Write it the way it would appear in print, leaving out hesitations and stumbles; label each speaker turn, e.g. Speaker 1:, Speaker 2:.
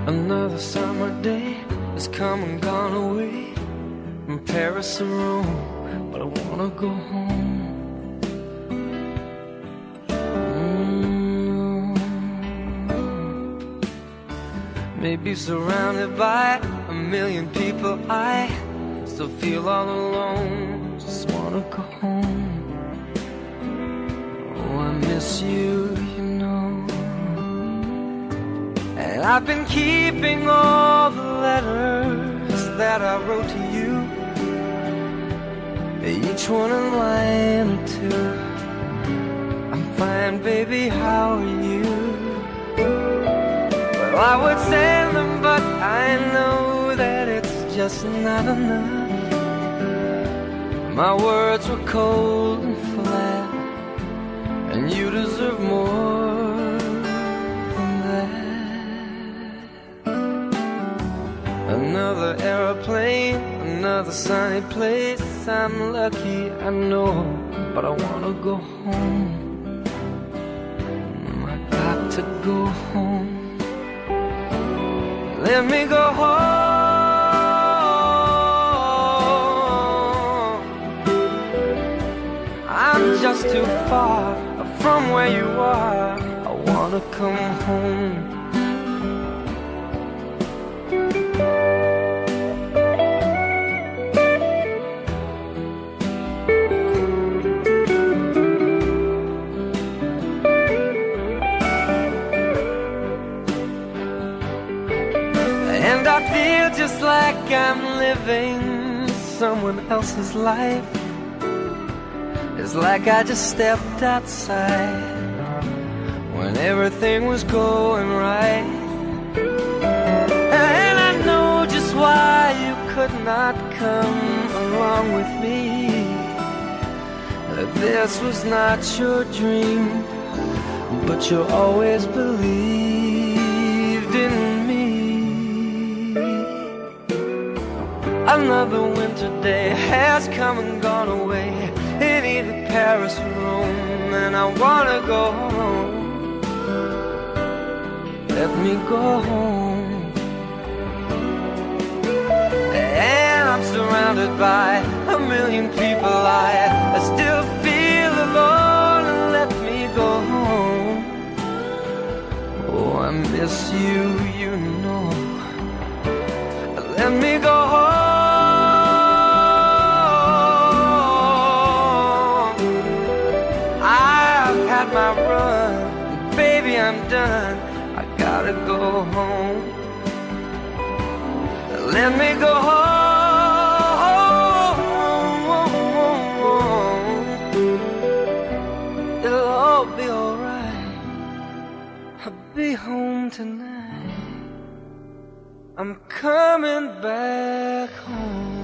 Speaker 1: Another summer day has come and gone away from Paris or Rome, but I wanna go home. Maybe surrounded by a million people, I still feel all alone. Just wanna go home. Oh, I miss you, you know. And I've been keeping all the letters that I wrote to you, each one a line or two. I'm fine, baby, how are you? Well, I would send them, but I know that it's just not enough. My words were cold and flat, and you deserve more than that. Another airplane, another sunny place. I'm lucky, I know, but I wanna go home. I got to go home. Let me go home. I'm just too far from where you are. I wanna come home. And I feel just like I'm living someone else's life. It's like I just stepped outside when everything was going right. And I know just why you could not come along with me. That this was not your dream, but you always believed in me. Another winter day has come and gone away in either Paris or Rome, and I wanna go home. Let me go home. And I'm surrounded by a million people. I still feel alone, and let me go home. Oh, I miss you, you know. Let me go home. My run, baby, I'm done. I gotta go home. Let me go home. It'll all be alright. I'll be home tonight. I'm coming back home.